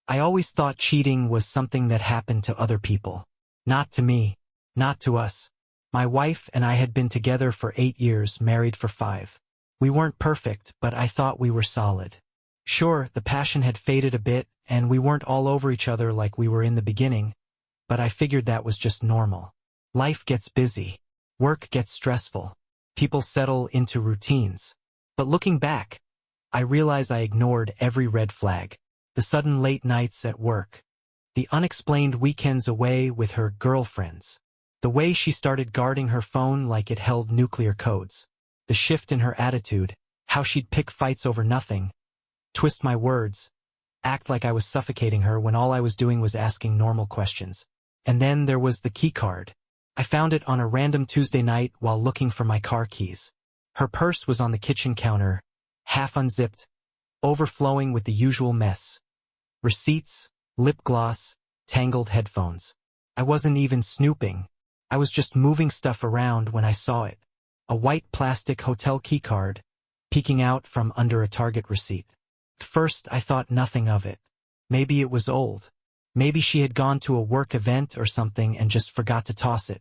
I always thought cheating was something that happened to other people. Not to me. Not to us. My wife and I had been together for 8 years, married for 5. We weren't perfect, but I thought we were solid. Sure, the passion had faded a bit, and we weren't all over each other like we were in the beginning, but I figured that was just normal. Life gets busy. Work gets stressful. People settle into routines. But looking back, I realize I ignored every red flag. The sudden late nights at work. The unexplained weekends away with her girlfriends. The way she started guarding her phone like it held nuclear codes. The shift in her attitude, how she'd pick fights over nothing, twist my words, act like I was suffocating her when all I was doing was asking normal questions. And then there was the keycard. I found it on a random Tuesday night while looking for my car keys. Her purse was on the kitchen counter, half unzipped, overflowing with the usual mess. Receipts, lip gloss, tangled headphones. I wasn't even snooping. I was just moving stuff around when I saw it. A white plastic hotel keycard, peeking out from under a Target receipt. At first I thought nothing of it. Maybe it was old. Maybe she had gone to a work event or something and just forgot to toss it.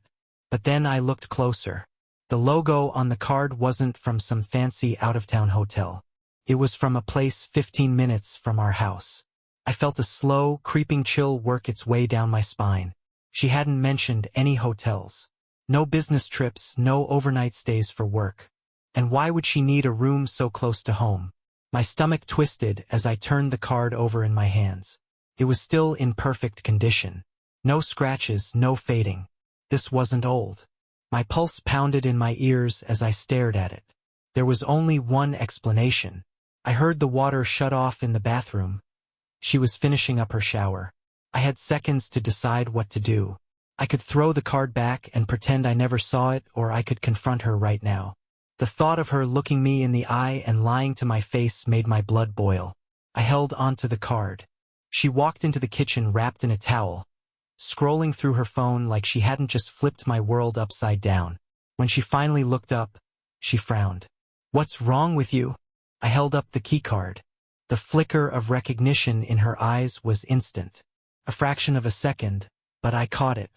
But then I looked closer. The logo on the card wasn't from some fancy out-of-town hotel. It was from a place 15 minutes from our house. I felt a slow, creeping chill work its way down my spine. She hadn't mentioned any hotels. No business trips, no overnight stays for work. And why would she need a room so close to home? My stomach twisted as I turned the card over in my hands. It was still in perfect condition. No scratches, no fading. This wasn't old. My pulse pounded in my ears as I stared at it. There was only one explanation. I heard the water shut off in the bathroom. She was finishing up her shower. I had seconds to decide what to do. I could throw the card back and pretend I never saw it, or I could confront her right now. The thought of her looking me in the eye and lying to my face made my blood boil. I held onto the card. She walked into the kitchen wrapped in a towel, scrolling through her phone like she hadn't just flipped my world upside down. When she finally looked up, she frowned. "What's wrong with you?" I held up the keycard. The flicker of recognition in her eyes was instant. A fraction of a second, but I caught it.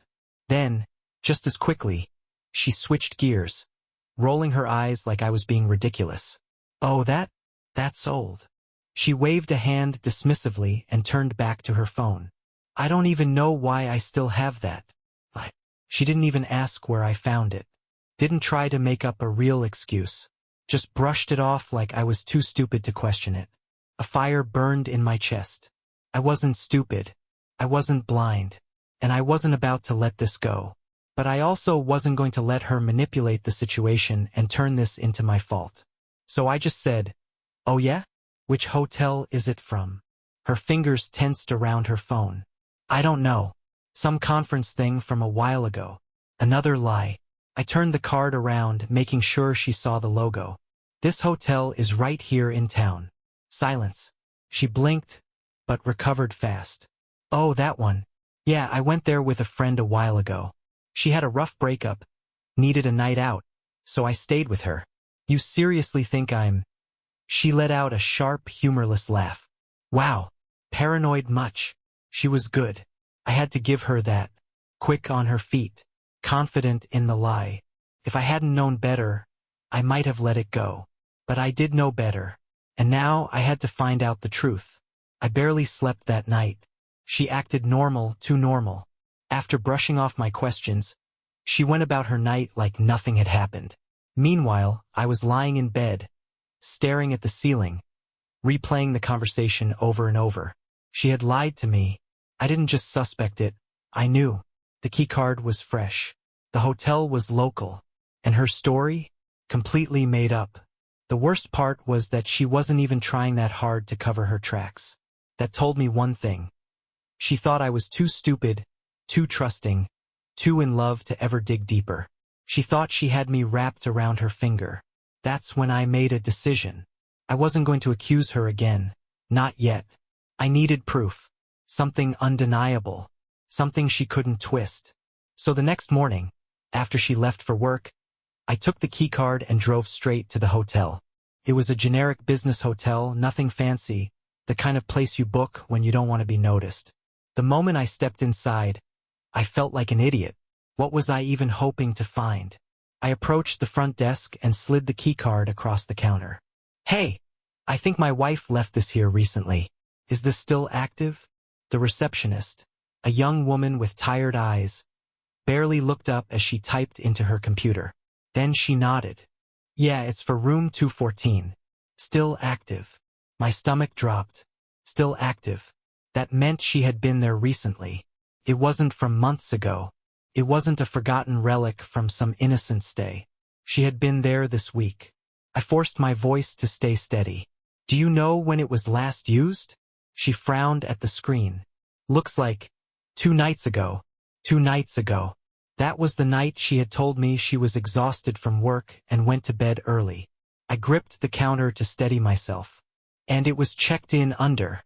Then, just as quickly, she switched gears, rolling her eyes like I was being ridiculous. "Oh, that's old." She waved a hand dismissively and turned back to her phone. "I don't even know why I still have that." She didn't even ask where I found it. Didn't try to make up a real excuse. Just brushed it off like I was too stupid to question it. A fire burned in my chest. I wasn't stupid. I wasn't blind. And I wasn't about to let this go. But I also wasn't going to let her manipulate the situation and turn this into my fault. So I just said, "Oh yeah? Which hotel is it from?" Her fingers tensed around her phone. "I don't know. Some conference thing from a while ago." Another lie. I turned the card around, making sure she saw the logo. "This hotel is right here in town." Silence. She blinked, but recovered fast. "Oh, that one. Yeah, I went there with a friend a while ago. She had a rough breakup, needed a night out, so I stayed with her." "You seriously think I'm—" She let out a sharp, humorless laugh. "Wow. Paranoid much." She was good. I had to give her that. Quick on her feet. Confident in the lie. If I hadn't known better, I might have let it go. But I did know better. And now I had to find out the truth. I barely slept that night. She acted normal, too normal. After brushing off my questions, she went about her night like nothing had happened. Meanwhile, I was lying in bed, staring at the ceiling, replaying the conversation over and over. She had lied to me. I didn't just suspect it. I knew. The keycard was fresh. The hotel was local. And her story? Completely made up. The worst part was that she wasn't even trying that hard to cover her tracks. That told me one thing. She thought I was too stupid, too trusting, too in love to ever dig deeper. She thought she had me wrapped around her finger. That's when I made a decision. I wasn't going to accuse her again. Not yet. I needed proof. Something undeniable. Something she couldn't twist. So the next morning, after she left for work, I took the keycard and drove straight to the hotel. It was a generic business hotel, nothing fancy, the kind of place you book when you don't want to be noticed. The moment I stepped inside, I felt like an idiot. What was I even hoping to find? I approached the front desk and slid the keycard across the counter. "Hey, I think my wife left this here recently. Is this still active?" The receptionist, a young woman with tired eyes, barely looked up as she typed into her computer. Then she nodded. "Yeah, it's for room 214. Still active." My stomach dropped. Still active. That meant she had been there recently. It wasn't from months ago. It wasn't a forgotten relic from some innocent stay. She had been there this week. I forced my voice to stay steady. "Do you know when it was last used?" She frowned at the screen. "Looks like 2 nights ago. 2 nights ago." That was the night she had told me she was exhausted from work and went to bed early. I gripped the counter to steady myself. "And it was checked in under."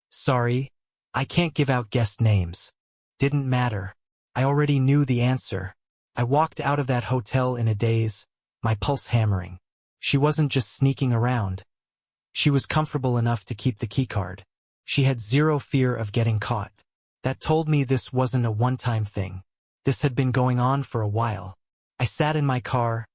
"Sorry, I can't give out guest names." Didn't matter. I already knew the answer. I walked out of that hotel in a daze, my pulse hammering. She wasn't just sneaking around. She was comfortable enough to keep the keycard. She had zero fear of getting caught. That told me this wasn't a one-time thing. This had been going on for a while. I sat in my car,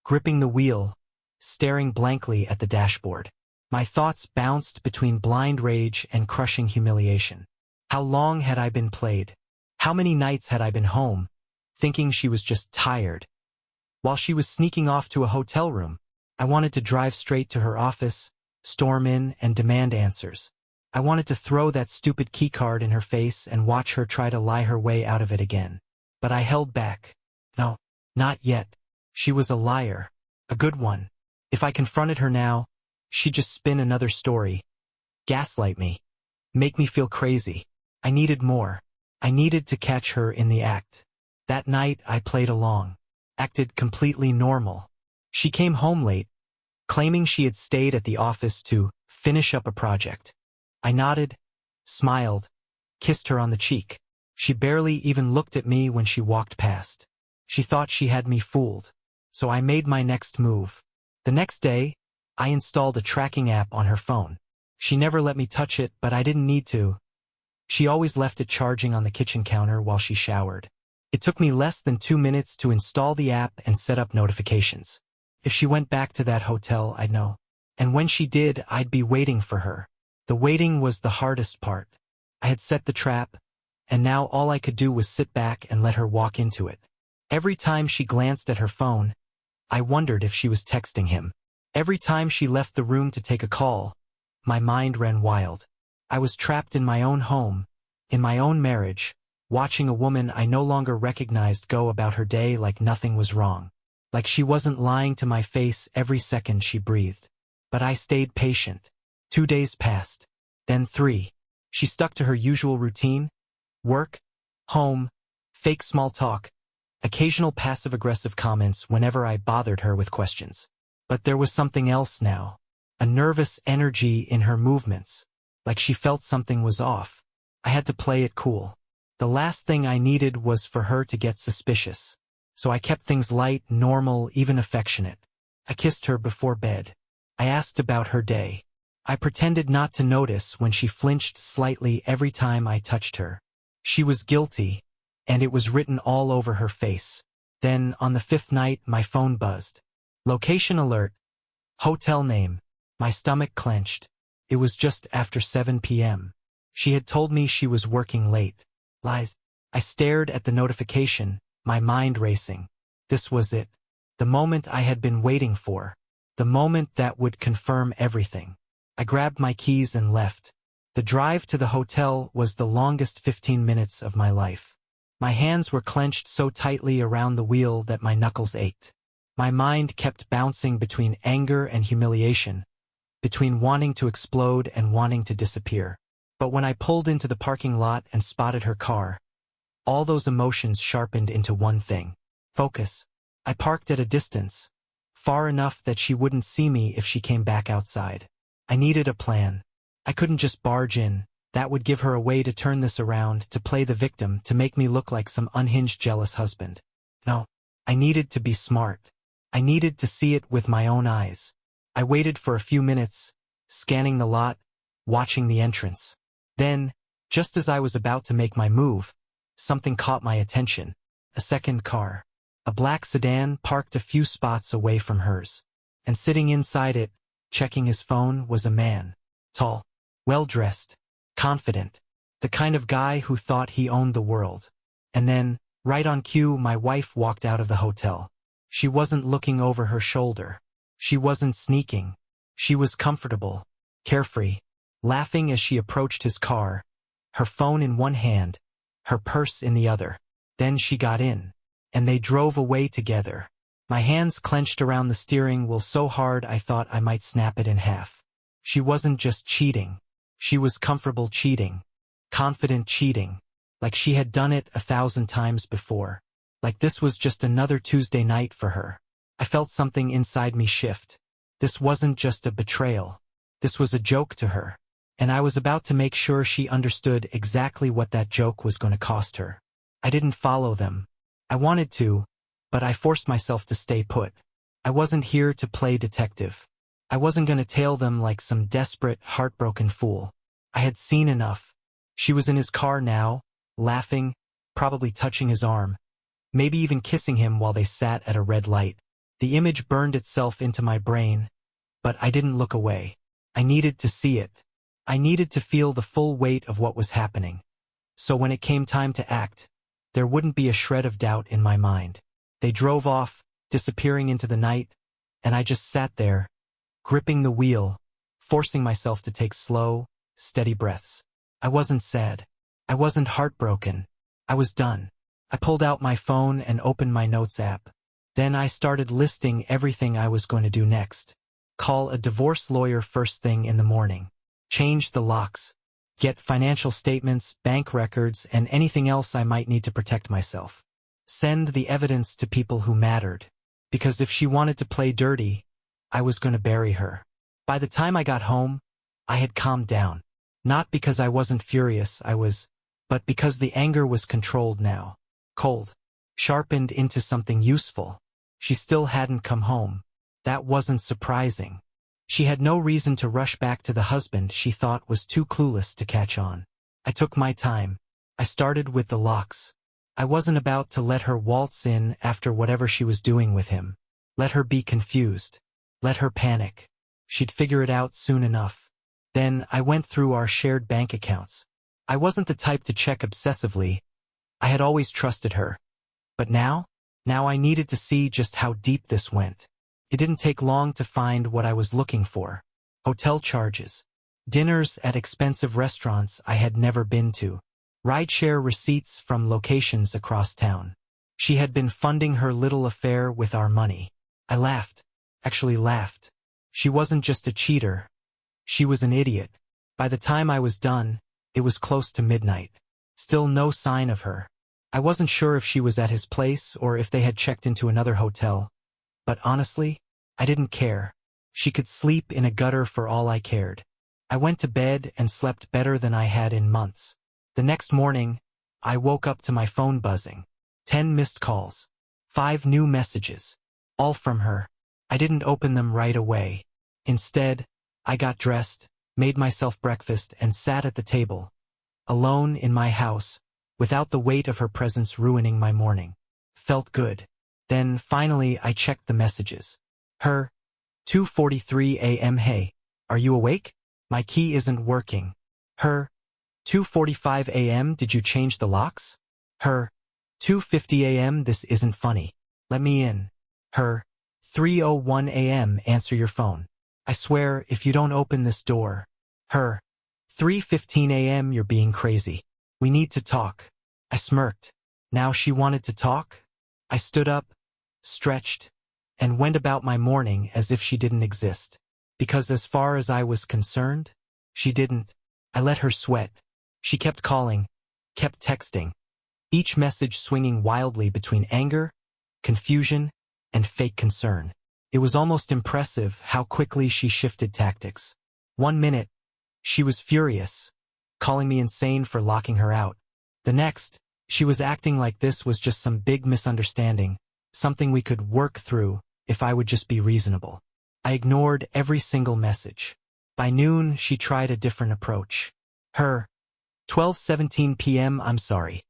gripping the wheel, staring blankly at the dashboard. My thoughts bounced between blind rage and crushing humiliation. How long had I been played? How many nights had I been home, thinking she was just tired? While she was sneaking off to a hotel room, I wanted to drive straight to her office, storm in, and demand answers. I wanted to throw that stupid keycard in her face and watch her try to lie her way out of it again. But I held back. No, not yet. She was a liar. A good one. If I confronted her now, she'd just spin another story. Gaslight me. Make me feel crazy. I needed more. I needed to catch her in the act. That night I played along. Acted completely normal. She came home late, claiming she had stayed at the office to finish up a project. I nodded, smiled, kissed her on the cheek. She barely even looked at me when she walked past. She thought she had me fooled. So I made my next move. The next day, I installed a tracking app on her phone. She never let me touch it, but I didn't need to. She always left it charging on the kitchen counter while she showered. It took me less than 2 minutes to install the app and set up notifications. If she went back to that hotel, I'd know. And when she did, I'd be waiting for her. The waiting was the hardest part. I had set the trap, and now all I could do was sit back and let her walk into it. Every time she glanced at her phone, I wondered if she was texting him. Every time she left the room to take a call, my mind ran wild. I was trapped in my own home, in my own marriage, watching a woman I no longer recognized go about her day like nothing was wrong. Like she wasn't lying to my face every second she breathed. But I stayed patient. 2 days passed. Then 3. She stuck to her usual routine. Work, home, fake small talk, occasional passive-aggressive comments whenever I bothered her with questions. But there was something else now. A nervous energy in her movements. Like she felt something was off. I had to play it cool. The last thing I needed was for her to get suspicious. So I kept things light, normal, even affectionate. I kissed her before bed. I asked about her day. I pretended not to notice when she flinched slightly every time I touched her. She was guilty, and it was written all over her face. Then, on the 5th night, my phone buzzed. Location alert. Hotel name. My stomach clenched. It was just after 7 p.m. She had told me she was working late. Lies. I stared at the notification, my mind racing. This was it. The moment I had been waiting for. The moment that would confirm everything. I grabbed my keys and left. The drive to the hotel was the longest 15 minutes of my life. My hands were clenched so tightly around the wheel that my knuckles ached. My mind kept bouncing between anger and humiliation, between wanting to explode and wanting to disappear. But when I pulled into the parking lot and spotted her car, all those emotions sharpened into one thing. Focus. I parked at a distance, far enough that she wouldn't see me if she came back outside. I needed a plan. I couldn't just barge in. That would give her a way to turn this around, to play the victim, to make me look like some unhinged jealous husband. No, I needed to be smart. I needed to see it with my own eyes. I waited for a few minutes, scanning the lot, watching the entrance. Then, just as I was about to make my move, something caught my attention. A second car. A black sedan parked a few spots away from hers. And sitting inside it, checking his phone, was a man. Tall, well-dressed, confident. The kind of guy who thought he owned the world. And then, right on cue, my wife walked out of the hotel. She wasn't looking over her shoulder. She wasn't sneaking. She was comfortable, carefree, laughing as she approached his car, her phone in one hand, her purse in the other. Then she got in, and they drove away together. My hands clenched around the steering wheel so hard I thought I might snap it in half. She wasn't just cheating. She was comfortable cheating, confident cheating, like she had done it 1,000 times before. Like this was just another Tuesday night for her. I felt something inside me shift. This wasn't just a betrayal. This was a joke to her. And I was about to make sure she understood exactly what that joke was going to cost her. I didn't follow them. I wanted to, but I forced myself to stay put. I wasn't here to play detective. I wasn't going to tail them like some desperate, heartbroken fool. I had seen enough. She was in his car now, laughing, probably touching his arm, maybe even kissing him while they sat at a red light. The image burned itself into my brain, but I didn't look away. I needed to see it. I needed to feel the full weight of what was happening. So when it came time to act, there wouldn't be a shred of doubt in my mind. They drove off, disappearing into the night, and I just sat there, gripping the wheel, forcing myself to take slow, steady breaths. I wasn't sad. I wasn't heartbroken. I was done. I pulled out my phone and opened my notes app. Then I started listing everything I was going to do next. Call a divorce lawyer first thing in the morning. Change the locks. Get financial statements, bank records, and anything else I might need to protect myself. Send the evidence to people who mattered. Because if she wanted to play dirty, I was going to bury her. By the time I got home, I had calmed down. Not because I wasn't furious, but because the anger was controlled now. Cold. Sharpened into something useful. She still hadn't come home. That wasn't surprising. She had no reason to rush back to the husband she thought was too clueless to catch on. I took my time. I started with the locks. I wasn't about to let her waltz in after whatever she was doing with him. Let her be confused. Let her panic. She'd figure it out soon enough. Then I went through our shared bank accounts. I wasn't the type to check obsessively. I had always trusted her. But now I needed to see just how deep this went. It didn't take long to find what I was looking for. Hotel charges. Dinners at expensive restaurants I had never been to. Rideshare receipts from locations across town. She had been funding her little affair with our money. I laughed. Actually laughed. She wasn't just a cheater. She was an idiot. By the time I was done, it was close to midnight. Still no sign of her. I wasn't sure if she was at his place or if they had checked into another hotel. But honestly, I didn't care. She could sleep in a gutter for all I cared. I went to bed and slept better than I had in months. The next morning, I woke up to my phone buzzing. 10 missed calls. 5 new messages. All from her. I didn't open them right away. Instead, I got dressed, made myself breakfast, and sat at the table, alone in my house, without the weight of her presence ruining my morning. Felt good. Then, finally, I checked the messages. Her, 2:43 a.m. Hey, are you awake? My key isn't working. Her, 2:45 a.m. Did you change the locks? Her, 2:50 a.m. This isn't funny. Let me in. Her, 3:01 a.m. Answer your phone. I swear, if you don't open this door. Her, 3:15 a.m. You're being crazy. We need to talk. I smirked. Now she wanted to talk? I stood up, stretched, and went about my morning as if she didn't exist. Because as far as I was concerned, she didn't. I let her sweat. She kept calling, kept texting, each message swinging wildly between anger, confusion, and fake concern. It was almost impressive how quickly she shifted tactics. 1 minute, she was furious, calling me insane for locking her out. The next, she was acting like this was just some big misunderstanding, something we could work through if I would just be reasonable. I ignored every single message. By noon, she tried a different approach. Her, 12:17 p.m. I'm sorry.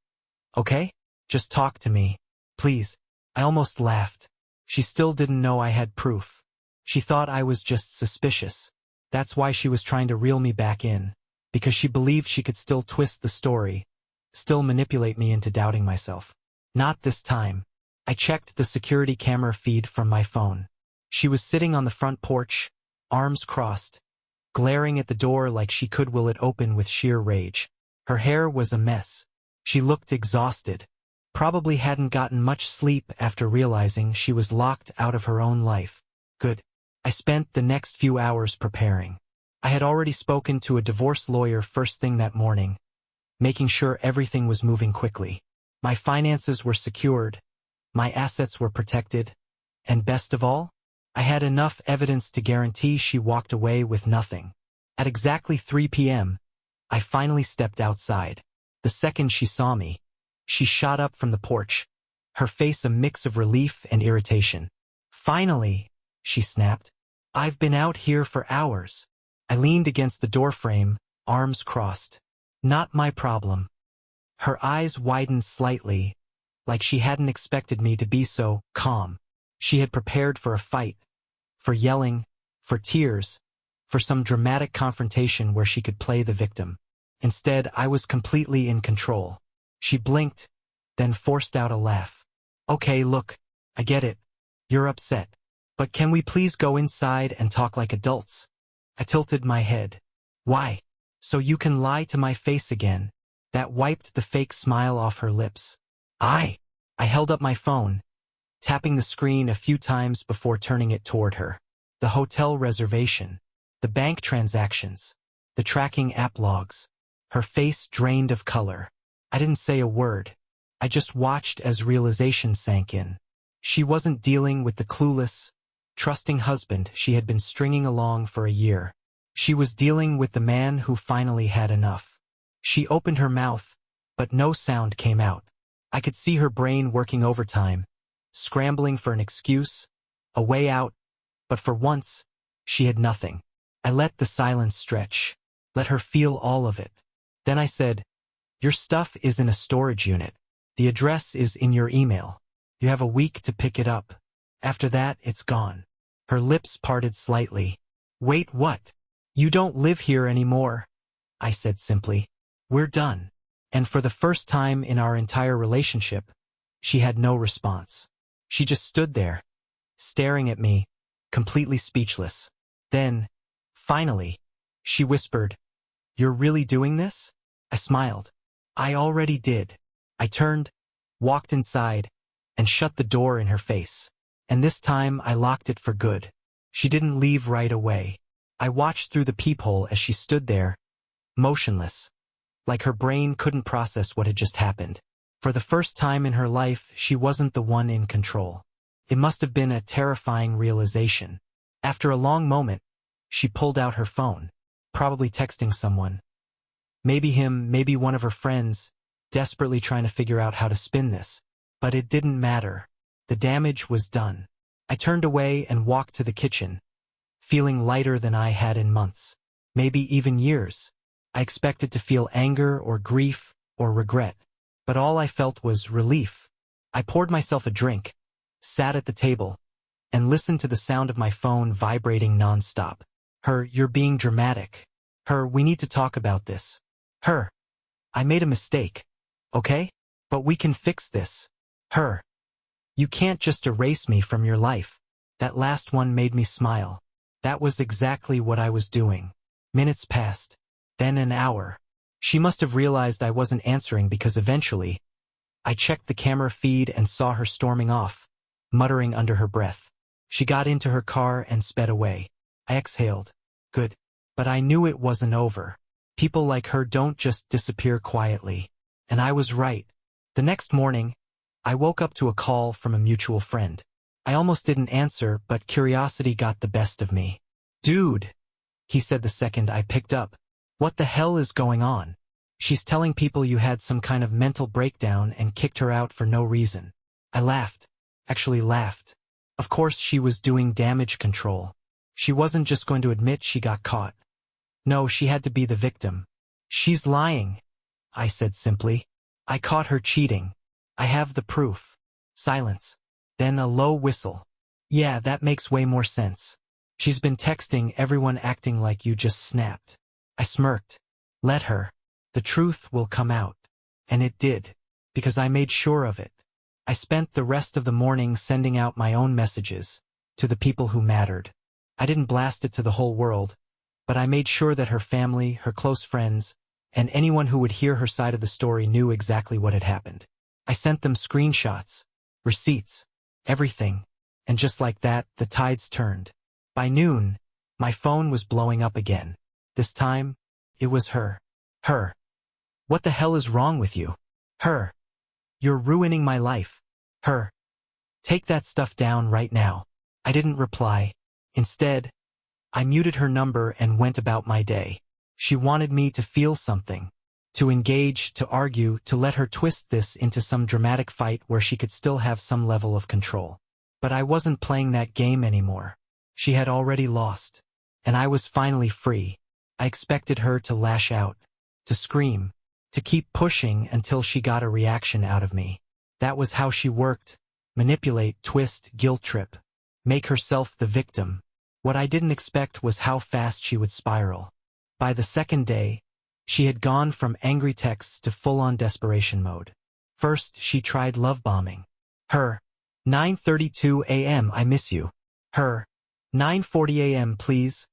Okay? Just talk to me. Please. I almost laughed. She still didn't know I had proof. She thought I was just suspicious. That's why she was trying to reel me back in. Because she believed she could still twist the story, still manipulate me into doubting myself. Not this time. I checked the security camera feed from my phone. She was sitting on the front porch, arms crossed, glaring at the door like she could will it open with sheer rage. Her hair was a mess. She looked exhausted. Probably hadn't gotten much sleep after realizing she was locked out of her own life. Good. I spent the next few hours preparing. I had already spoken to a divorce lawyer first thing that morning, making sure everything was moving quickly. My finances were secured, my assets were protected, and best of all, I had enough evidence to guarantee she walked away with nothing. At exactly 3 p.m., I finally stepped outside. The second she saw me, she shot up from the porch, her face a mix of relief and irritation. Finally, she snapped. I've been out here for hours. I leaned against the doorframe, arms crossed. Not my problem. Her eyes widened slightly, like she hadn't expected me to be so calm. She had prepared for a fight, for yelling, for tears, for some dramatic confrontation where she could play the victim. Instead, I was completely in control. She blinked, then forced out a laugh. Okay, look, I get it. You're upset. But can we please go inside and talk like adults? I tilted my head. Why? So you can lie to my face again. That wiped the fake smile off her lips. I held up my phone, tapping the screen a few times before turning it toward her. The hotel reservation, the bank transactions, the tracking app logs. Her face drained of color. I didn't say a word. I just watched as realization sank in. She wasn't dealing with the clueless, trusting husband she had been stringing along for a year. She was dealing with the man who finally had enough. She opened her mouth, but no sound came out. I could see her brain working overtime, scrambling for an excuse, a way out, but for once, she had nothing. I let the silence stretch, let her feel all of it. Then I said, your stuff is in a storage unit. The address is in your email. You have a week to pick it up. After that, it's gone. Her lips parted slightly. Wait, what? You don't live here anymore, I said simply. We're done. And for the first time in our entire relationship, she had no response. She just stood there, staring at me, completely speechless. Then, finally, she whispered, You're really doing this? I smiled. I already did. I turned, walked inside, and shut the door in her face. And this time I locked it for good. She didn't leave right away. I watched through the peephole as she stood there, motionless, like her brain couldn't process what had just happened. For the first time in her life, she wasn't the one in control. It must have been a terrifying realization. After a long moment, she pulled out her phone, probably texting someone. Maybe him, maybe one of her friends, desperately trying to figure out how to spin this. But it didn't matter. The damage was done. I turned away and walked to the kitchen, feeling lighter than I had in months, maybe even years. I expected to feel anger or grief or regret, but all I felt was relief. I poured myself a drink, sat at the table, and listened to the sound of my phone vibrating nonstop. Her, you're being dramatic. Her, we need to talk about this. Her, I made a mistake. Okay? But we can fix this. Her, you can't just erase me from your life. That last one made me smile. That was exactly what I was doing. Minutes passed. Then an hour. She must have realized I wasn't answering because eventually, I checked the camera feed and saw her storming off, muttering under her breath. She got into her car and sped away. I exhaled. Good. But I knew it wasn't over. People like her don't just disappear quietly. And I was right. The next morning, I woke up to a call from a mutual friend. I almost didn't answer, but curiosity got the best of me. Dude, he said the second I picked up. What the hell is going on? She's telling people you had some kind of mental breakdown and kicked her out for no reason. I laughed. Actually laughed. Of course she was doing damage control. She wasn't just going to admit she got caught. No, she had to be the victim. She's lying, I said simply. I caught her cheating. I have the proof. Silence. Then a low whistle. Yeah, that makes way more sense. She's been texting everyone acting like you just snapped. I smirked. Let her. The truth will come out. And it did. Because I made sure of it. I spent the rest of the morning sending out my own messages to the people who mattered. I didn't blast it to the whole world, but I made sure that her family, her close friends, and anyone who would hear her side of the story knew exactly what had happened. I sent them screenshots, receipts, everything, and just like that, the tides turned. By noon, my phone was blowing up again. This time, it was her. Her. What the hell is wrong with you? Her. You're ruining my life. Her. Take that stuff down right now. I didn't reply. Instead, I muted her number and went about my day. She wanted me to feel something, to engage, to argue, to let her twist this into some dramatic fight where she could still have some level of control. But I wasn't playing that game anymore. She had already lost. And I was finally free. I expected her to lash out, to scream, to keep pushing until she got a reaction out of me. That was how she worked. Manipulate, twist, guilt trip. Make herself the victim. What I didn't expect was how fast she would spiral. By the second day, she had gone from angry texts to full-on desperation mode. First, she tried love bombing. Her. 9:32 a.m. I miss you. Her. 9:40 a.m. please.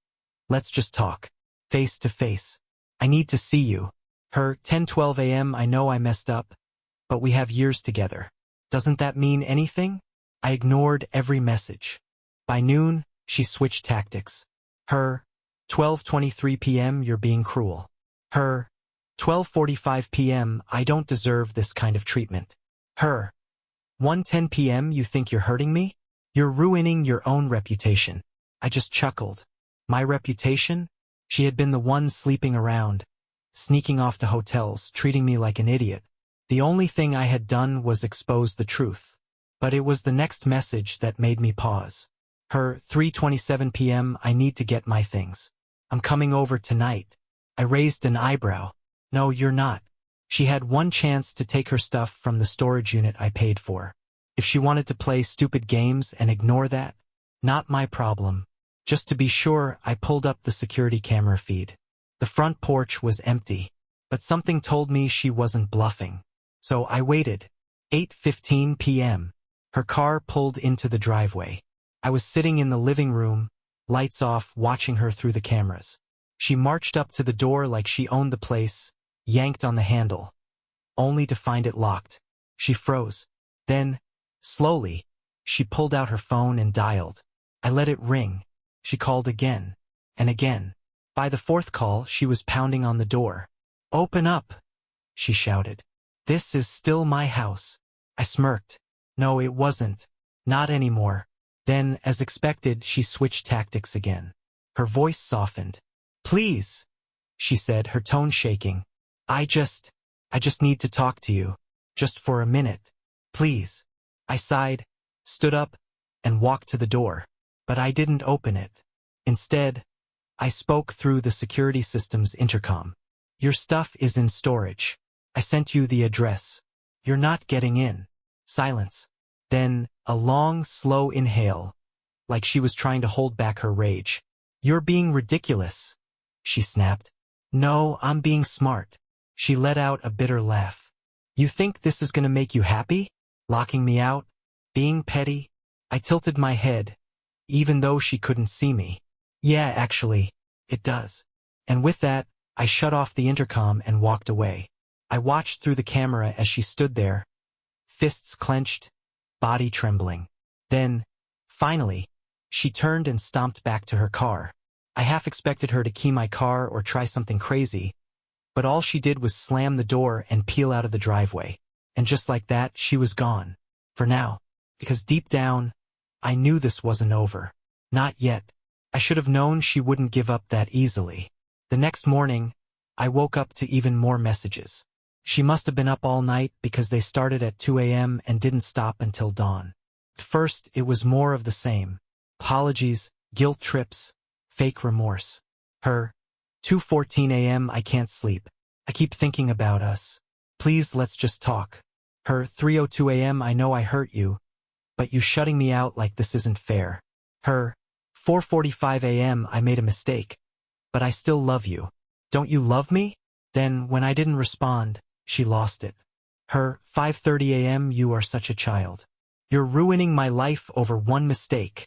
Let's just talk. Face to face. I need to see you. Her. 10:12 a.m. I know I messed up, but we have years together. Doesn't that mean anything? I ignored every message. By noon, she switched tactics. Her. 12:23 p.m. You're being cruel. Her. 12:45 p.m. I don't deserve this kind of treatment. Her. 1:10 p.m. You think you're hurting me? You're ruining your own reputation. I just chuckled. My reputation? She had been the one sleeping around, sneaking off to hotels, treating me like an idiot. The only thing I had done was expose the truth. But it was the next message that made me pause. Her. 3:27 p.m. I need to get my things. I'm coming over tonight. I raised an eyebrow. No, you're not. She had one chance to take her stuff from the storage unit I paid for. If she wanted to play stupid games and ignore that, not my problem. Just to be sure, I pulled up the security camera feed. The front porch was empty, but something told me she wasn't bluffing. So I waited. 8:15 p.m. Her car pulled into the driveway. I was sitting in the living room, lights off, watching her through the cameras. She marched up to the door like she owned the place, yanked on the handle, only to find it locked. She froze. Then, slowly, she pulled out her phone and dialed. I let it ring. She called again, and again. By the fourth call, she was pounding on the door. Open up, she shouted. This is still my house. I smirked. No, it wasn't. Not anymore. Then, as expected, she switched tactics again. Her voice softened. Please, she said, her tone shaking. I just need to talk to you. Just for a minute. Please. I sighed, stood up, and walked to the door. But I didn't open it. Instead, I spoke through the security system's intercom. Your stuff is in storage. I sent you the address. You're not getting in. Silence. Then, a long, slow inhale, like she was trying to hold back her rage. You're being ridiculous, she snapped. No, I'm being smart. She let out a bitter laugh. You think this is gonna make you happy? Locking me out? Being petty? I tilted my head, even though she couldn't see me. Yeah, actually, it does. And with that, I shut off the intercom and walked away. I watched through the camera as she stood there, fists clenched, body trembling. Then, finally, she turned and stomped back to her car. I half expected her to key my car or try something crazy, but all she did was slam the door and peel out of the driveway. And just like that, she was gone. For now. Because deep down, I knew this wasn't over. Not yet. I should have known she wouldn't give up that easily. The next morning, I woke up to even more messages. She must have been up all night because they started at 2 a.m. and didn't stop until dawn. At first, it was more of the same. Apologies, guilt trips, fake remorse. Her. 2:14 a.m. I can't sleep. I keep thinking about us. Please, let's just talk. Her 3:02 a.m. I know I hurt you, but you shutting me out like this isn't fair. Her 4:45 a.m. I made a mistake, but I still love you. Don't you love me? Then, when I didn't respond, she lost it. Her 5:30 a.m. You are such a child. You're ruining my life over one mistake.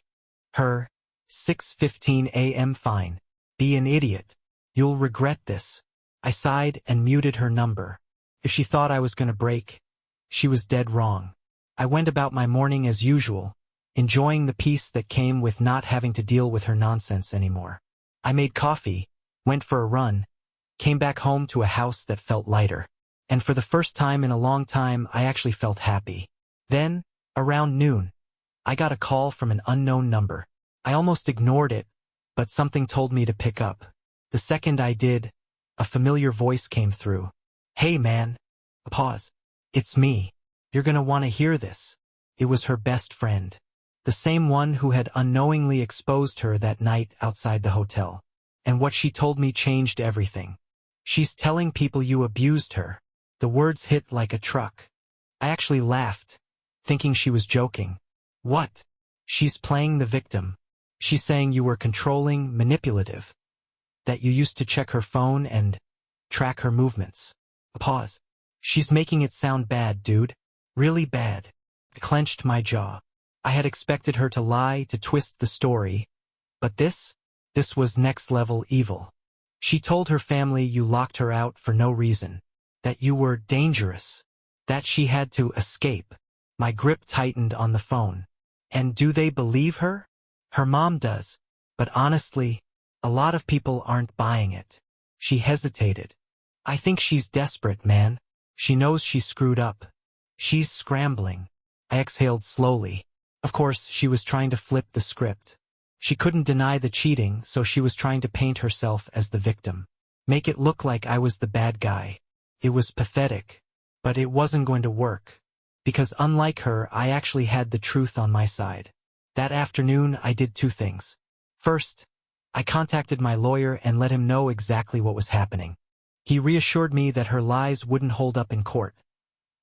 Her 6:15 a.m. Fine. Be an idiot. You'll regret this. I sighed and muted her number. If she thought I was gonna break, she was dead wrong. I went about my morning as usual, enjoying the peace that came with not having to deal with her nonsense anymore. I made coffee, went for a run, came back home to a house that felt lighter. And for the first time in a long time, I actually felt happy. Then, around noon, I got a call from an unknown number. I almost ignored it, but something told me to pick up. The second I did, a familiar voice came through. Hey man. A pause. It's me. You're gonna want to hear this. It was her best friend. The same one who had unknowingly exposed her that night outside the hotel. And what she told me changed everything. She's telling people you abused her. The words hit like a truck. I actually laughed, thinking she was joking. What? She's playing the victim. She's saying you were controlling, manipulative. That you used to check her phone and track her movements. A pause. She's making it sound bad, dude. Really bad. I clenched my jaw. I had expected her to lie, to twist the story. But this was next-level evil. She told her family you locked her out for no reason. That you were dangerous. That she had to escape. My grip tightened on the phone. And do they believe her? Her mom does. But honestly, a lot of people aren't buying it. She hesitated. I think she's desperate, man. She knows she screwed up. She's scrambling. I exhaled slowly. Of course, she was trying to flip the script. She couldn't deny the cheating, so she was trying to paint herself as the victim. Make it look like I was the bad guy. It was pathetic. But it wasn't going to work. Because unlike her, I actually had the truth on my side. That afternoon, I did two things. First, I contacted my lawyer and let him know exactly what was happening. He reassured me that her lies wouldn't hold up in court,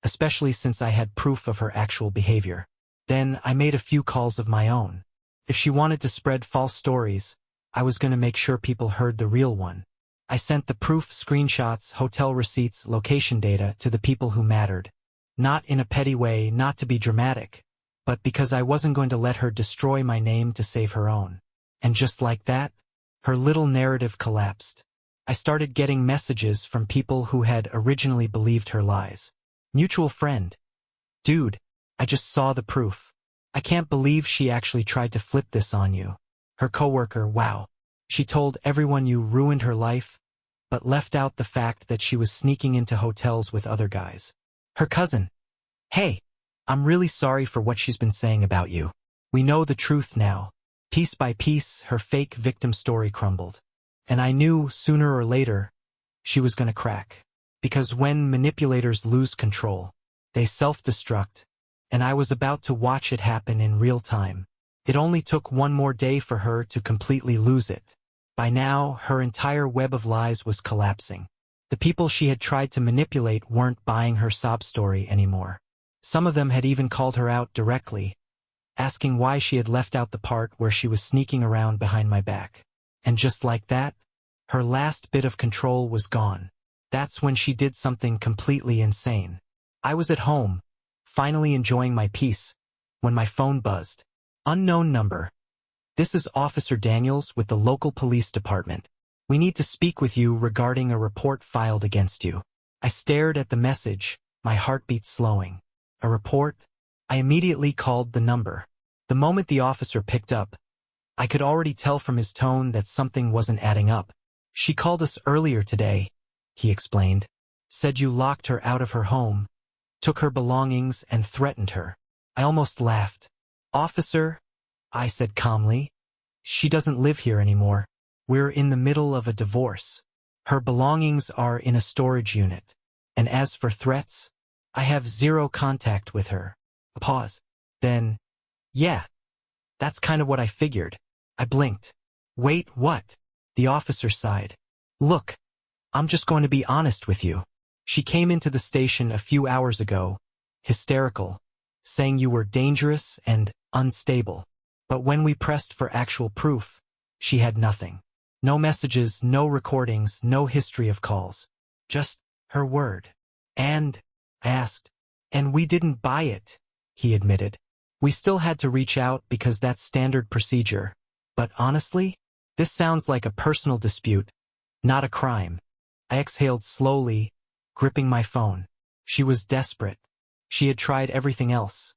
especially since I had proof of her actual behavior. Then I made a few calls of my own. If she wanted to spread false stories, I was going to make sure people heard the real one. I sent the proof, screenshots, hotel receipts, location data to the people who mattered. Not in a petty way, not to be dramatic, but because I wasn't going to let her destroy my name to save her own. And just like that, her little narrative collapsed. I started getting messages from people who had originally believed her lies. Mutual friend. Dude, I just saw the proof. I can't believe she actually tried to flip this on you. Her coworker, wow. She told everyone you ruined her life, but left out the fact that she was sneaking into hotels with other guys. Her cousin. Hey, I'm really sorry for what she's been saying about you. We know the truth now. Piece by piece, her fake victim story crumbled. And I knew, sooner or later, she was going to crack. Because when manipulators lose control, they self-destruct, and I was about to watch it happen in real time. It only took one more day for her to completely lose it. By now, her entire web of lies was collapsing. The people she had tried to manipulate weren't buying her sob story anymore. Some of them had even called her out directly, asking why she had left out the part where she was sneaking around behind my back. And just like that, her last bit of control was gone. That's when she did something completely insane. I was at home, finally enjoying my peace, when my phone buzzed. Unknown number. This is Officer Daniels with the local police department. We need to speak with you regarding a report filed against you. I stared at the message, my heartbeat slowing. A report? I immediately called the number. The moment the officer picked up, I could already tell from his tone that something wasn't adding up. She called us earlier today, he explained. Said you locked her out of her home, took her belongings and threatened her. I almost laughed. Officer, I said calmly, she doesn't live here anymore. We're in the middle of a divorce. Her belongings are in a storage unit. And as for threats, I have zero contact with her. A pause. Then, yeah, that's kind of what I figured. I blinked. Wait, what? The officer sighed. Look, I'm just going to be honest with you. She came into the station a few hours ago, hysterical, saying you were dangerous and unstable. But when we pressed for actual proof, she had nothing. No messages, no recordings, no history of calls. Just her word. And, I asked, and we didn't buy it, he admitted. We still had to reach out because that's standard procedure. But honestly, this sounds like a personal dispute, not a crime. I exhaled slowly, gripping my phone. She was desperate. She had tried everything else.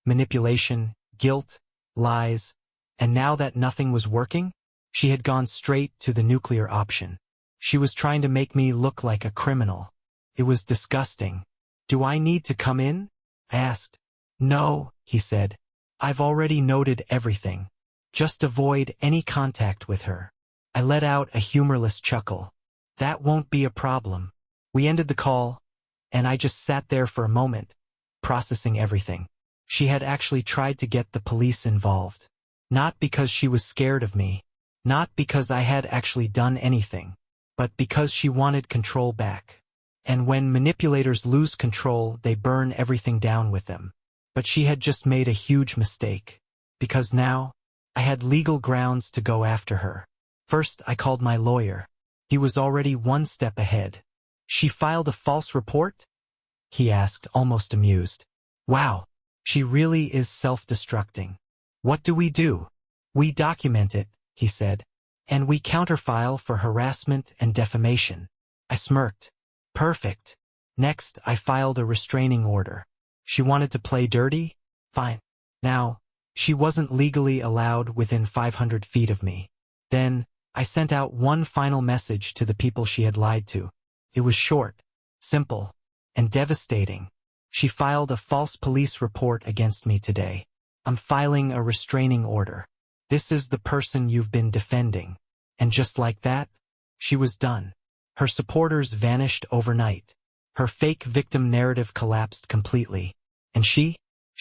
Manipulation, guilt, lies, and now that nothing was working, she had gone straight to the nuclear option. She was trying to make me look like a criminal. It was disgusting. Do I need to come in? I asked. No, he said. I've already noted everything. Just avoid any contact with her. I let out a humorless chuckle. That won't be a problem. We ended the call, and I just sat there for a moment, processing everything. She had actually tried to get the police involved. Not because she was scared of me, not because I had actually done anything, but because she wanted control back. And when manipulators lose control, they burn everything down with them. But she had just made a huge mistake. Because now, I had legal grounds to go after her. First, I called my lawyer. He was already one step ahead. She filed a false report? He asked, almost amused. Wow, she really is self-destructing. What do? We document it, he said. And we counterfile for harassment and defamation. I smirked. Perfect. Next, I filed a restraining order. She wanted to play dirty? Fine. Now, she wasn't legally allowed within 500 feet of me. Then, I sent out one final message to the people she had lied to. It was short, simple, and devastating. She filed a false police report against me today. I'm filing a restraining order. This is the person you've been defending. And just like that, she was done. Her supporters vanished overnight. Her fake victim narrative collapsed completely. And she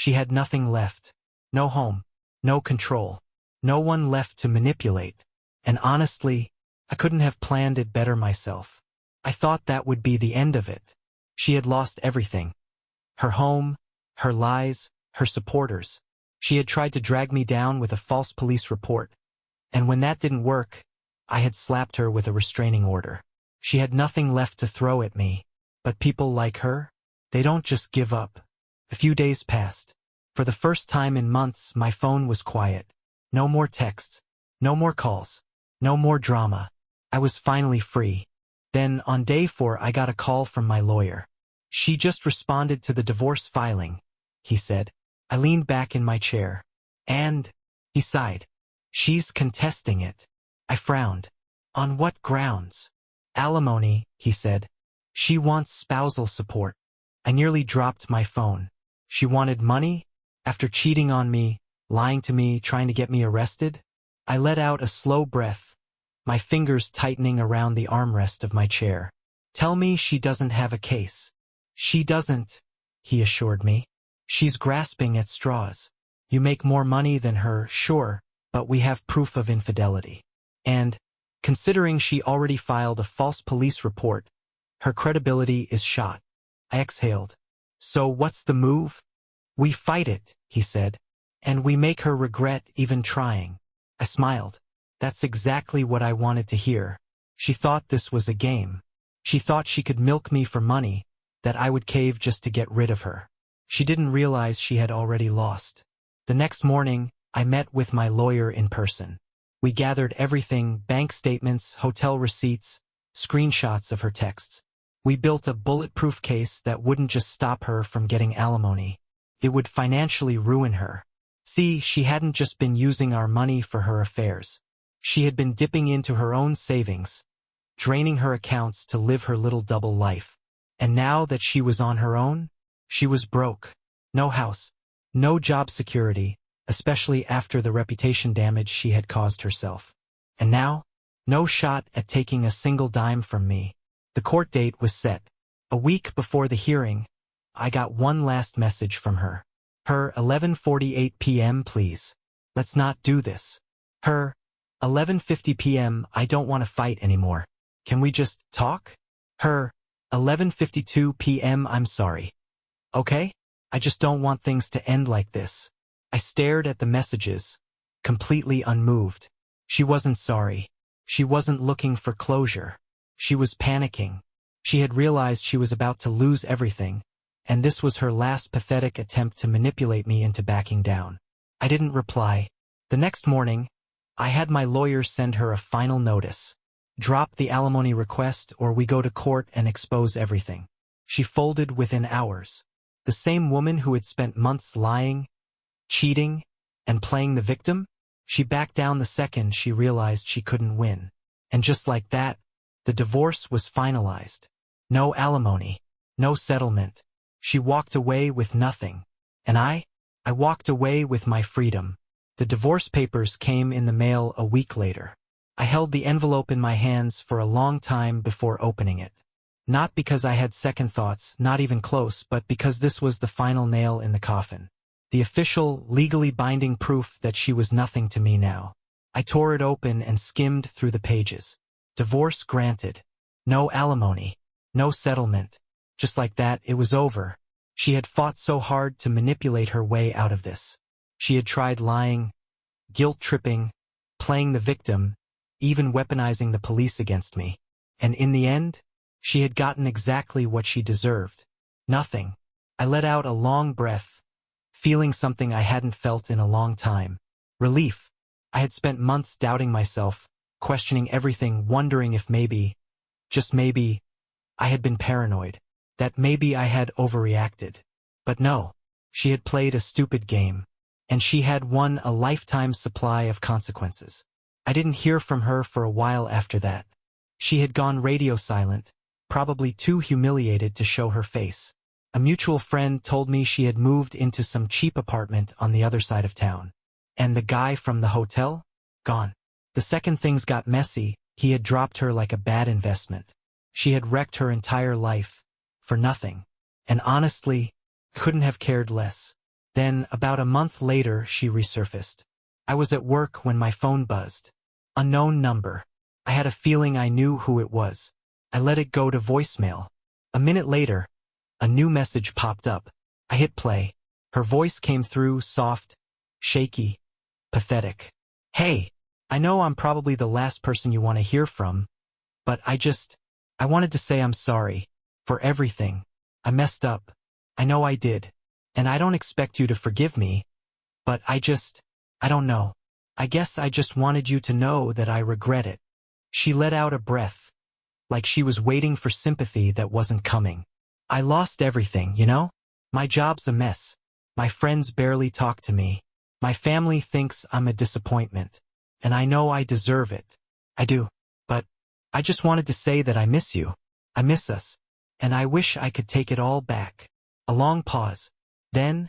had nothing left. No home, no control, no one left to manipulate. And honestly, I couldn't have planned it better myself. I thought that would be the end of it. She had lost everything. Her home, her lies, her supporters. She had tried to drag me down with a false police report. And when that didn't work, I had slapped her with a restraining order. She had nothing left to throw at me. But people like her, they don't just give up. A few days passed. For the first time in months, my phone was quiet. No more texts. No more calls. No more drama. I was finally free. Then, on day 4, I got a call from my lawyer. She just responded to the divorce filing, he said. I leaned back in my chair. And, he sighed. She's contesting it. I frowned. On what grounds? Alimony, he said. She wants spousal support. I nearly dropped my phone. She wanted money? After cheating on me, lying to me, trying to get me arrested? I let out a slow breath, my fingers tightening around the armrest of my chair. Tell me she doesn't have a case. She doesn't, he assured me. She's grasping at straws. You make more money than her, sure, but we have proof of infidelity. And, considering she already filed a false police report, her credibility is shot. I exhaled. So what's the move? We fight it, he said. And we make her regret even trying. I smiled. That's exactly what I wanted to hear. She thought this was a game. She thought she could milk me for money, that I would cave just to get rid of her. She didn't realize she had already lost. The next morning, I met with my lawyer in person. We gathered everything, bank statements, hotel receipts, screenshots of her texts. We built a bulletproof case that wouldn't just stop her from getting alimony. It would financially ruin her. See, she hadn't just been using our money for her affairs. She had been dipping into her own savings, draining her accounts to live her little double life. And now that she was on her own, she was broke. No house, no job security, especially after the reputation damage she had caused herself. And now, no shot at taking a single dime from me. The court date was set. A week before the hearing, I got one last message from her. Her 11:48 p.m. please. Let's not do this. Her 11:50 p.m. I don't want to fight anymore. Can we just talk? Her, 11:52 p.m. I'm sorry. Okay? I just don't want things to end like this. I stared at the messages, completely unmoved. She wasn't sorry. She wasn't looking for closure. She was panicking. She had realized she was about to lose everything, and this was her last pathetic attempt to manipulate me into backing down. I didn't reply. The next morning, I had my lawyer send her a final notice. Drop the alimony request or we go to court and expose everything. She folded within hours. The same woman who had spent months lying, cheating, and playing the victim? She backed down the second she realized she couldn't win. And just like that, the divorce was finalized. No alimony, no settlement. She walked away with nothing. And I walked away with my freedom. The divorce papers came in the mail a week later. I held the envelope in my hands for a long time before opening it. Not because I had second thoughts, not even close, but because this was the final nail in the coffin. The official, legally binding proof that she was nothing to me now. I tore it open and skimmed through the pages. Divorce granted. No alimony. No settlement. Just like that, it was over. She had fought so hard to manipulate her way out of this. She had tried lying, guilt-tripping, playing the victim, even weaponizing the police against me. And in the end, she had gotten exactly what she deserved. Nothing. I let out a long breath, feeling something I hadn't felt in a long time. Relief. I had spent months doubting myself, questioning everything, wondering if maybe, just maybe, I had been paranoid. That maybe I had overreacted. But no. She had played a stupid game. And she had won a lifetime supply of consequences. I didn't hear from her for a while after that. She had gone radio silent, probably too humiliated to show her face. A mutual friend told me she had moved into some cheap apartment on the other side of town. And the guy from the hotel? Gone. The second things got messy, he had dropped her like a bad investment. She had wrecked her entire life. For nothing. And honestly, couldn't have cared less. Then, about a month later, she resurfaced. I was at work when my phone buzzed. Unknown number. I had a feeling I knew who it was. I let it go to voicemail. A minute later, a new message popped up. I hit play. Her voice came through, soft, shaky, pathetic. Hey, I know I'm probably the last person you want to hear from, but I wanted to say I'm sorry. For everything. I messed up. I know I did. And I don't expect you to forgive me, but I don't know. I guess I just wanted you to know that I regret it. She let out a breath, like she was waiting for sympathy that wasn't coming. I lost everything, you know? My job's a mess. My friends barely talk to me. My family thinks I'm a disappointment. And I know I deserve it. I do. But I just wanted to say that I miss you. I miss us. And I wish I could take it all back. A long pause. Then,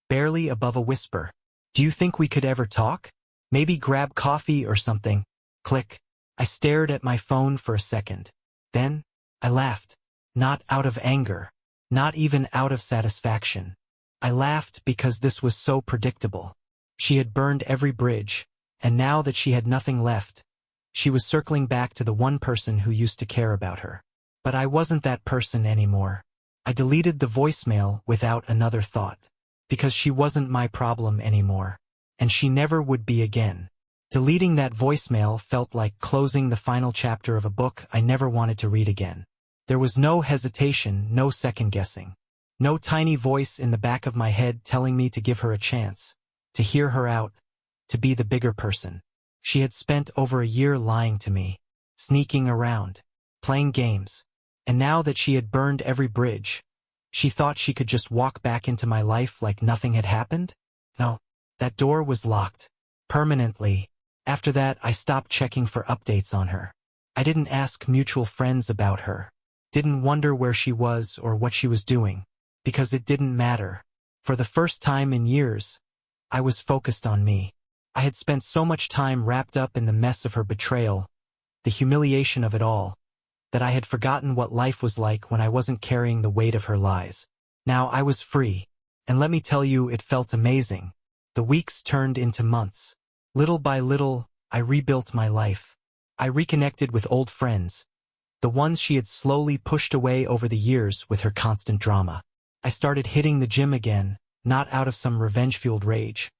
barely above a whisper. Do you think we could ever talk? Maybe grab coffee or something. Click. I stared at my phone for a second. Then, I laughed. Not out of anger. Not even out of satisfaction. I laughed because this was so predictable. She had burned every bridge, and now that she had nothing left, she was circling back to the one person who used to care about her. But I wasn't that person anymore. I deleted the voicemail without another thought. Because she wasn't my problem anymore. And she never would be again. Deleting that voicemail felt like closing the final chapter of a book I never wanted to read again. There was no hesitation, no second-guessing. No tiny voice in the back of my head telling me to give her a chance. To hear her out. To be the bigger person. She had spent over a year lying to me. Sneaking around. Playing games. And now that she had burned every bridge, she thought she could just walk back into my life like nothing had happened? No, that door was locked. Permanently. After that, I stopped checking for updates on her. I didn't ask mutual friends about her. Didn't wonder where she was or what she was doing. Because it didn't matter. For the first time in years, I was focused on me. I had spent so much time wrapped up in the mess of her betrayal, the humiliation of it all, that I had forgotten what life was like when I wasn't carrying the weight of her lies. Now I was free, and let me tell you, it felt amazing. The weeks turned into months. Little by little, I rebuilt my life. I reconnected with old friends, the ones she had slowly pushed away over the years with her constant drama. I started hitting the gym again, not out of some revenge-fueled rage,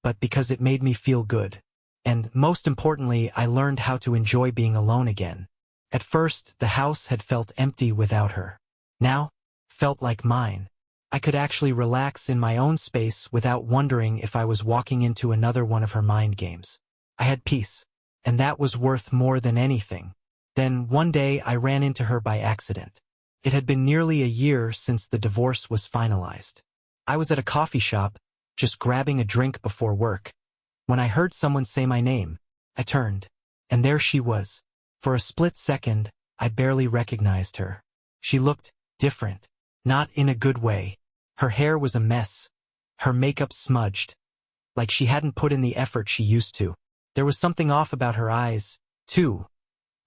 but because it made me feel good. And, most importantly, I learned how to enjoy being alone again. At first, the house had felt empty without her. Now, felt like mine. I could actually relax in my own space without wondering if I was walking into another one of her mind games. I had peace, and that was worth more than anything. Then, one day, I ran into her by accident. It had been nearly a year since the divorce was finalized. I was at a coffee shop, just grabbing a drink before work. When I heard someone say my name, I turned, and there she was. For a split second, I barely recognized her. She looked different, not in a good way. Her hair was a mess, her makeup smudged, like she hadn't put in the effort she used to. There was something off about her eyes, too,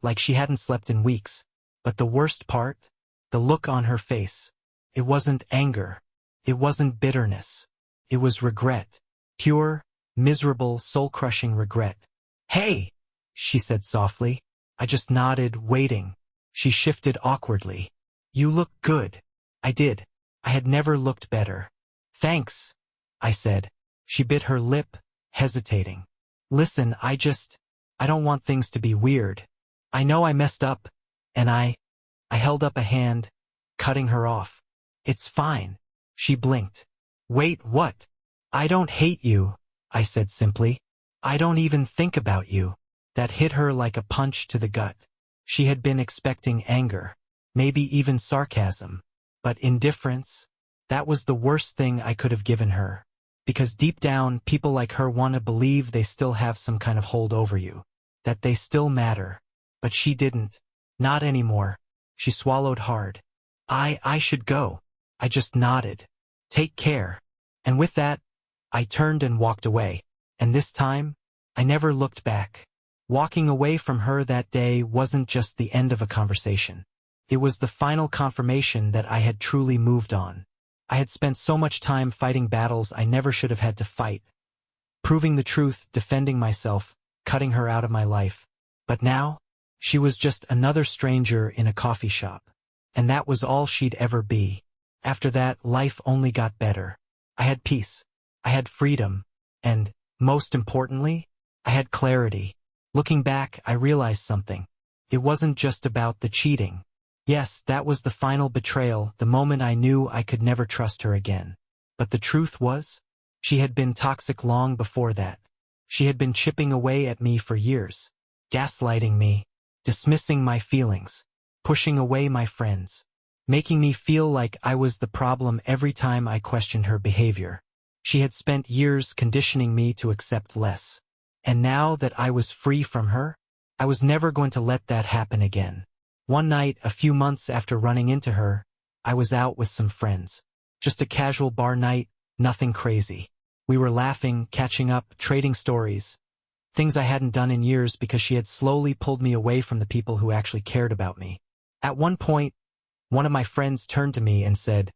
like she hadn't slept in weeks. But the worst part? The look on her face. It wasn't anger. It wasn't bitterness. It was regret. Pure, miserable, soul-crushing regret. "Hey," she said softly. I just nodded, waiting. She shifted awkwardly. "You look good." I did. I had never looked better. "Thanks," I said. She bit her lip, hesitating. "Listen, I don't want things to be weird. I know I messed up, and I held up a hand, cutting her off. "It's fine." She blinked. "Wait, what?" "I don't hate you," I said simply. "I don't even think about you." That hit her like a punch to the gut. She had been expecting anger, maybe even sarcasm. But indifference? That was the worst thing I could have given her. Because deep down, people like her want to believe they still have some kind of hold over you. That they still matter. But she didn't. Not anymore. She swallowed hard. I should go." I just nodded. "Take care." And with that, I turned and walked away. And this time, I never looked back. Walking away from her that day wasn't just the end of a conversation. It was the final confirmation that I had truly moved on. I had spent so much time fighting battles I never should have had to fight. Proving the truth, defending myself, cutting her out of my life. But now, she was just another stranger in a coffee shop. And that was all she'd ever be. After that, life only got better. I had peace. I had freedom. And, most importantly, I had clarity. Looking back, I realized something. It wasn't just about the cheating. Yes, that was the final betrayal, the moment I knew I could never trust her again. But the truth was, she had been toxic long before that. She had been chipping away at me for years, gaslighting me, dismissing my feelings, pushing away my friends, making me feel like I was the problem every time I questioned her behavior. She had spent years conditioning me to accept less. And now that I was free from her, I was never going to let that happen again. One night, a few months after running into her, I was out with some friends. Just a casual bar night, nothing crazy. We were laughing, catching up, trading stories. Things I hadn't done in years because she had slowly pulled me away from the people who actually cared about me. At one point, one of my friends turned to me and said,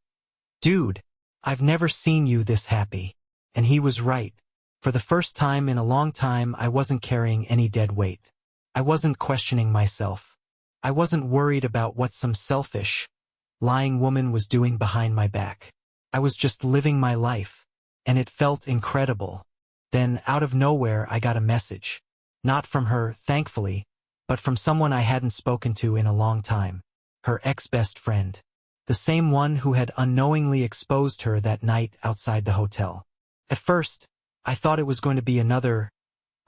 "Dude, I've never seen you this happy." And he was right. For the first time in a long time, I wasn't carrying any dead weight. I wasn't questioning myself. I wasn't worried about what some selfish, lying woman was doing behind my back. I was just living my life, and it felt incredible. Then, out of nowhere, I got a message. Not from her, thankfully, but from someone I hadn't spoken to in a long time. Her ex-best friend. The same one who had unknowingly exposed her that night outside the hotel. At first, I thought it was going to be another,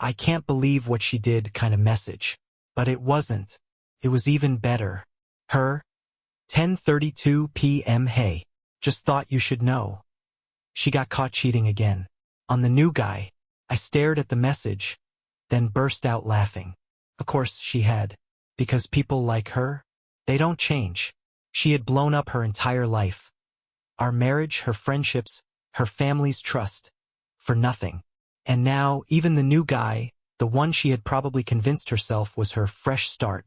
"I can't believe what she did" kind of message. But it wasn't. It was even better. Her, 10:32 p.m. "Hey, just thought you should know. She got caught cheating again. On the new guy." I stared at the message, then burst out laughing. Of course she had. Because people like her, they don't change. She had blown up her entire life. Our marriage, her friendships, her family's trust. For nothing. And now, even the new guy, the one she had probably convinced herself was her fresh start,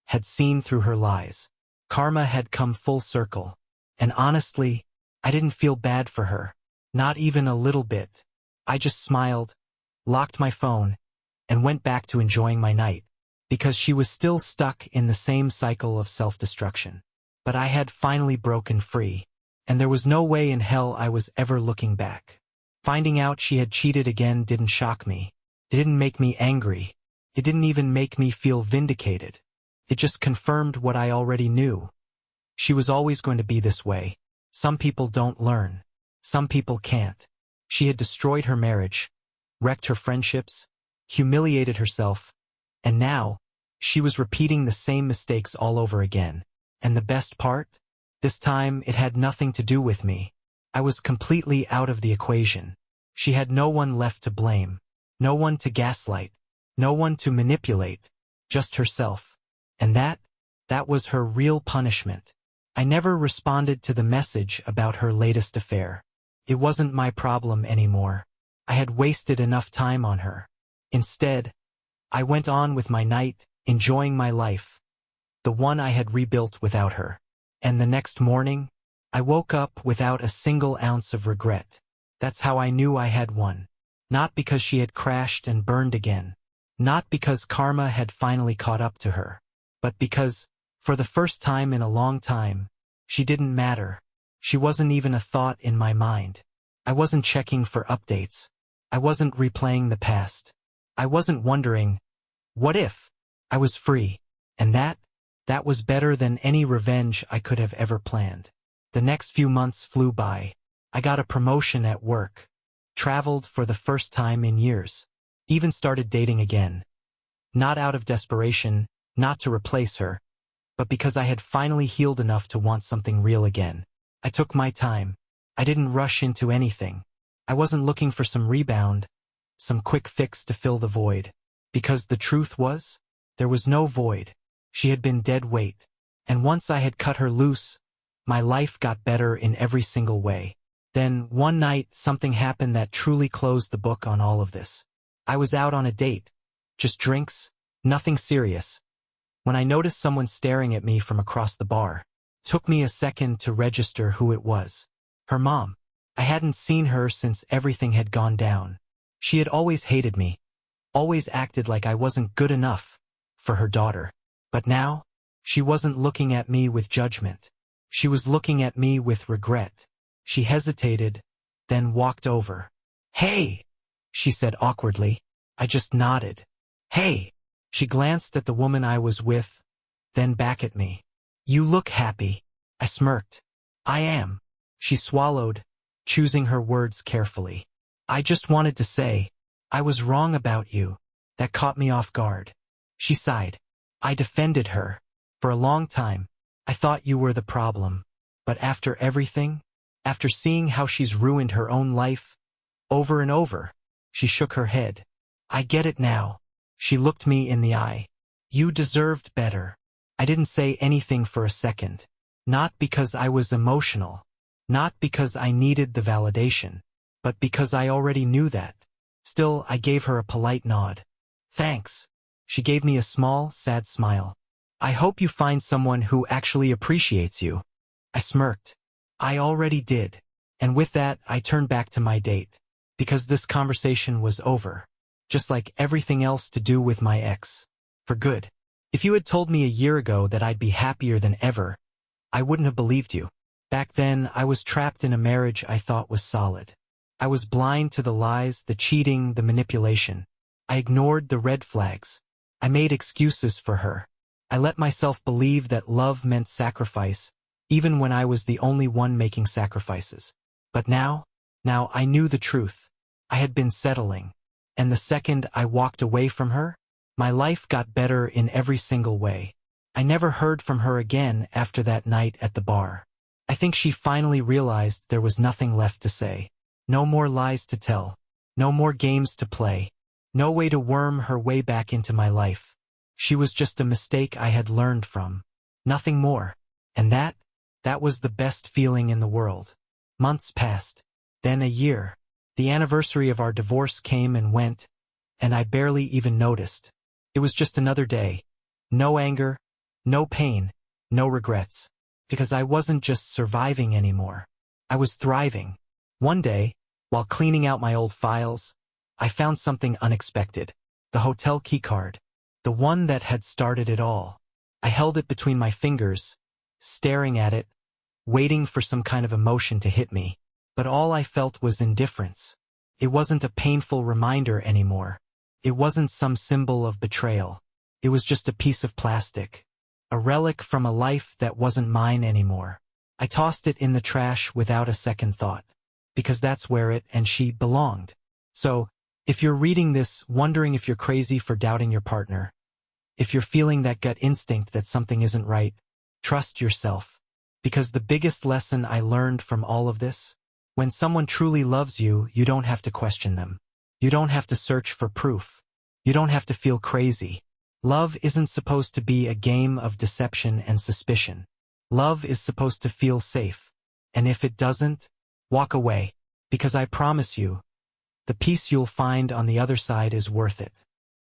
had seen through her lies. Karma had come full circle. And honestly, I didn't feel bad for her. Not even a little bit. I just smiled, locked my phone, and went back to enjoying my night. because she was still stuck in the same cycle of self-destruction. But I had finally broken free, and there was no way in hell I was ever looking back. Finding out she had cheated again didn't shock me. It didn't make me angry. It didn't even make me feel vindicated. It just confirmed what I already knew. She was always going to be this way. Some people don't learn. Some people can't. She had destroyed her marriage, wrecked her friendships, humiliated herself, and now, she was repeating the same mistakes all over again. And the best part? This time, it had nothing to do with me. I was completely out of the equation. She had no one left to blame, no one to gaslight, no one to manipulate, just herself. And that was her real punishment. I never responded to the message about her latest affair. It wasn't my problem anymore. I had wasted enough time on her. Instead, I went on with my night, enjoying my life, the one I had rebuilt without her. And the next morning, I woke up without a single ounce of regret. That's how I knew I had won. Not because she had crashed and burned again. Not because karma had finally caught up to her. But because, for the first time in a long time, she didn't matter. She wasn't even a thought in my mind. I wasn't checking for updates. I wasn't replaying the past. I wasn't wondering, what if? I was free. And that was better than any revenge I could have ever planned. The next few months flew by. I got a promotion at work. Traveled for the first time in years. Even started dating again. Not out of desperation, not to replace her, but because I had finally healed enough to want something real again. I took my time. I didn't rush into anything. I wasn't looking for some rebound, some quick fix to fill the void. Because the truth was, there was no void. She had been dead weight. And once I had cut her loose, my life got better in every single way. Then, one night, something happened that truly closed the book on all of this. I was out on a date. Just drinks, nothing serious. When I noticed someone staring at me from across the bar, took me a second to register who it was. Her mom. I hadn't seen her since everything had gone down. She had always hated me. Always acted like I wasn't good enough for her daughter. But now, she wasn't looking at me with judgment. She was looking at me with regret. She hesitated, then walked over. "Hey," she said awkwardly. I just nodded. "Hey." She glanced at the woman I was with, then back at me. "You look happy." I smirked. "I am." She swallowed, choosing her words carefully. "I just wanted to say, I was wrong about you. That caught me off guard." She sighed. I defended her. "For a long time, I thought you were the problem. But after everything, after seeing how she's ruined her own life, over and over," she shook her head. "I get it now." She looked me in the eye. "You deserved better." I didn't say anything for a second. Not because I was emotional. Not because I needed the validation. But because I already knew that. Still, I gave her a polite nod. "Thanks." She gave me a small, sad smile. "I hope you find someone who actually appreciates you." I smirked. I already did. And with that, I turned back to my date. Because this conversation was over. Just like everything else to do with my ex. For good. If you had told me a year ago that I'd be happier than ever, I wouldn't have believed you. Back then, I was trapped in a marriage I thought was solid. I was blind to the lies, the cheating, the manipulation. I ignored the red flags. I made excuses for her. I let myself believe that love meant sacrifice, even when I was the only one making sacrifices. But now I knew the truth. I had been settling. And the second I walked away from her, my life got better in every single way. I never heard from her again after that night at the bar. I think she finally realized there was nothing left to say. No more lies to tell. No more games to play. No way to worm her way back into my life. She was just a mistake I had learned from. Nothing more. And that was the best feeling in the world. Months passed. Then a year. The anniversary of our divorce came and went, and I barely even noticed. It was just another day. No anger, no pain, no regrets. Because I wasn't just surviving anymore. I was thriving. One day, while cleaning out my old files, I found something unexpected. The hotel keycard. The one that had started it all. I held it between my fingers, staring at it, waiting for some kind of emotion to hit me. But all I felt was indifference. It wasn't a painful reminder anymore. It wasn't some symbol of betrayal. It was just a piece of plastic. A relic from a life that wasn't mine anymore. I tossed it in the trash without a second thought. Because that's where it and she belonged. So, if you're reading this, wondering if you're crazy for doubting your partner, if you're feeling that gut instinct that something isn't right, trust yourself. Because the biggest lesson I learned from all of this, when someone truly loves you, you don't have to question them. You don't have to search for proof. You don't have to feel crazy. Love isn't supposed to be a game of deception and suspicion. Love is supposed to feel safe. And if it doesn't, walk away. Because I promise you, the peace you'll find on the other side is worth it.